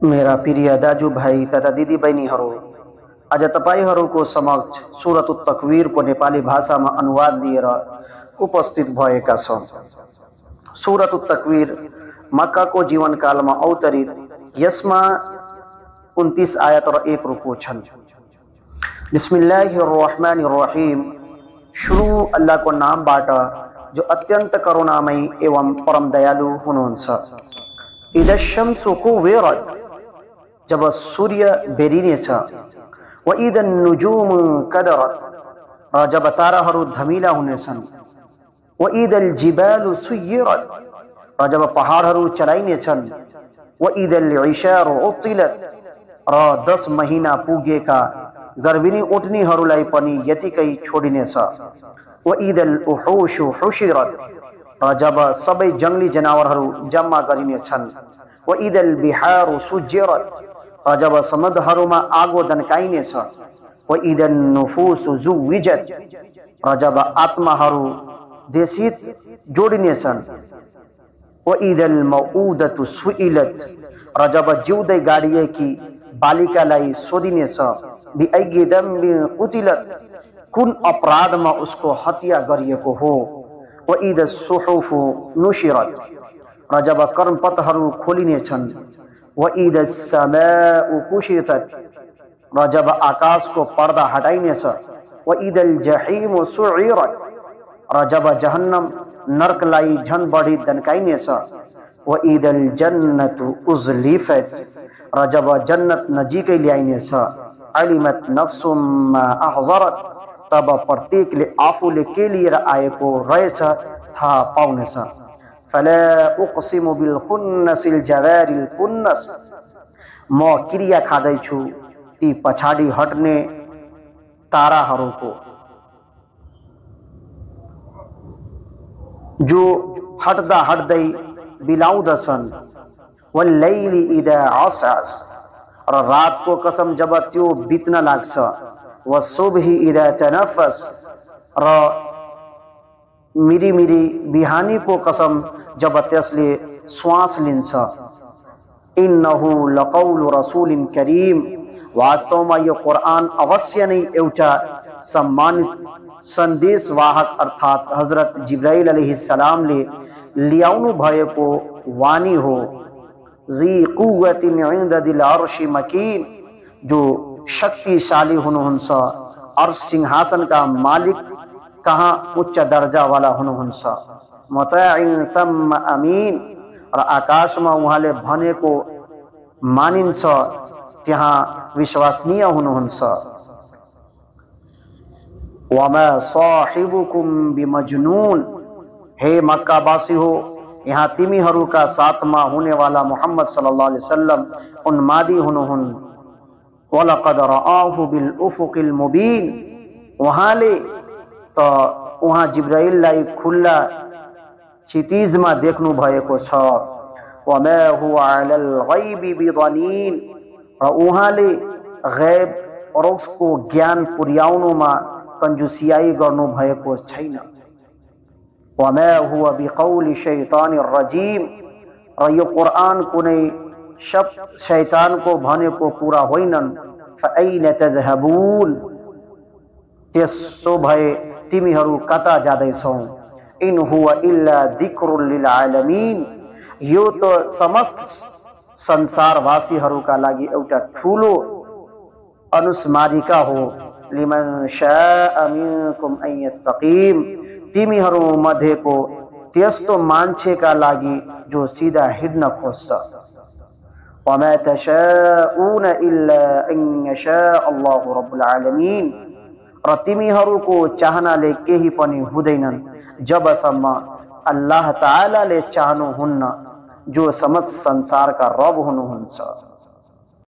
मेरा प्रिय दाजु भाई तथा दिदी बहिनीहरू, आज तपाईहरूको समक्ष सूरत तकवीर को नेपाली भाषा में अनुवाद लिएर उपस्थित भएका छौं। सूरत तकवीर मक्का को जीवन काल में अवतरित, यसमा 29 आयत र 1 रुकू छन्। बिस्मिल्लाहिर्रहमानिर्रहीम। शुरू अल्लाह को नाम बाटा जो अत्यंत करुणामयी एवं परम दयालु हुनुहुन्छ। इदा शम्सु कुविरत, जब सूर्य बेरिनेछ। व इदा नुजुम कदरत, र जब ताराहरू धमिला हुनेछन्। व इदा जिबालु सुय्यरत, र जब पहाडहरू चलाइनेछन्। व इदा इशारु उतिलत, र 10 महीना पुगेका गर्भिणी उठ्नीहरूलाई पनि यतिकै छोडिनेछ। व इदा उहुशु हुशिरत, र जब सबै जंगली जनावरहरू जम्मा गरिनेछन्। व इदा बिहारु सुज्जिरत, र जब समुद्रहरूमा आगो दन्काइनेछ। व इदा नुफुसु जुविजत, र जब आत्माहरू देशित जोडिनेछन्। व इदा मौउदतु सुइलत, र जब जिउँदै गाडिएकी बालिकालाई सोधिनेछ। बिअय्यि दम्बिन कुतिलत, कुन अपराधमा उसको हत्या गरिएको हो। व इदा सुहुफु नुशिरत, र जब कर्मपत्रहरू खोलिनेछन्। व इदा समाउ कुशितत, र जब आकाश को पर्दा हटाइनेछ। व इदा जहीम सुइरत, र जब जहन्नम नरकलाई झन बढी दन्काइनेछ। व इदा जन्नतु उज्लिफत, र जब जन्नत नजिकै ल्याइनेछ। अलिमत नफ्सुम मा अहजरत, तब प्रत्येकले आफूले के लिएर आएको रहेछ थाहा पाउनेछ। फला उक़सिमु बिल खुन्नसिल जवारिल कुन्नस, म क्रिया खाँदैछु ती पछाडि हट्ने ताराहरूको, जो हट्दा हट्दै बिलाउँदछन्। वल्लैलि इदा असअस, र रात को कसम जब त्यो बित्न लाग्छ। व सुबहि इदा तनफस, र मिरी मिरी बिहानी को कसम जब त्यसले श्वास लिन्छ। इन्नहु लकौलु रसूलिन करीम, वास्तवमा यो कुरान अवश्य नै एउटा सम्मानित सन्देशवाहक अर्थात हजरत जिब्राइल अलैहिस्सलामले ल्याउनु भएको वाणी हो। ज़ी कुव्वतिन इन्द दिल अर्श मकीन, जो शक्तिशाली हुनुहुन्छ, अर्श सिंहासन का मालिक कहाँ उच्च दर्जा वाला हुनुहुन्छ। मताइन थम्म अमीन, र आकाशमा उहाँले भनेको मानिन्छ, त्यहाँ विश्वसनीय हुनुहुन्छ। वमा साहिबुकुम बिमजनून, हे मक्कावासी हो, यहाँ तिमीहरूका साथमा हुने वाला मोहम्मद सल्लल्लाहु अलैहि वसल्लम उन्मादी हुनुहुन्। वलक़द रआहु बिल उफुकिल मुबीन, उहाँले त उहाँ जिब्राइललाई खुल्ला क्षितिजमा देख्नु भएको छ। वमा हुवा अलल गैबि बिदनीन, र उहाँले गैब र उसको ज्ञान पुर्याउनुमा कंजुसियाई गर्नु भएको छैन। वमा हुवा बिकौलि शैतानिर रजीम, र यो कुरान कुनै शैतान को भनेको कुरा होइनन्। फअैन तज़हबून, त्यसो भए तिमीहरू कता जाँदैछौ। इन हुवा इल्ला ज़िक्रुल लिल आलमीन, यो तो समस्त संसारवासीहरूका लागि एउटा ठूलो अनुस्मारिका हो। लिमन शाअ मिनकुम अन यस्तकीम, तिमीहरू मध्येको त्यस्तो मान्छेका लागि जो सीधा हिड्न खोज्छ। वमा तशाऊन इल्ला अन यशाअ अल्लाहु रब्बुल आलमीन, र तिमीहरूको चाहनाले केही पनि हुँदैनन् जबसम्म अल्लाह ताआलाले चाहनुहुन्न, जो समस्त संसारका रब हुनुहुन्छ।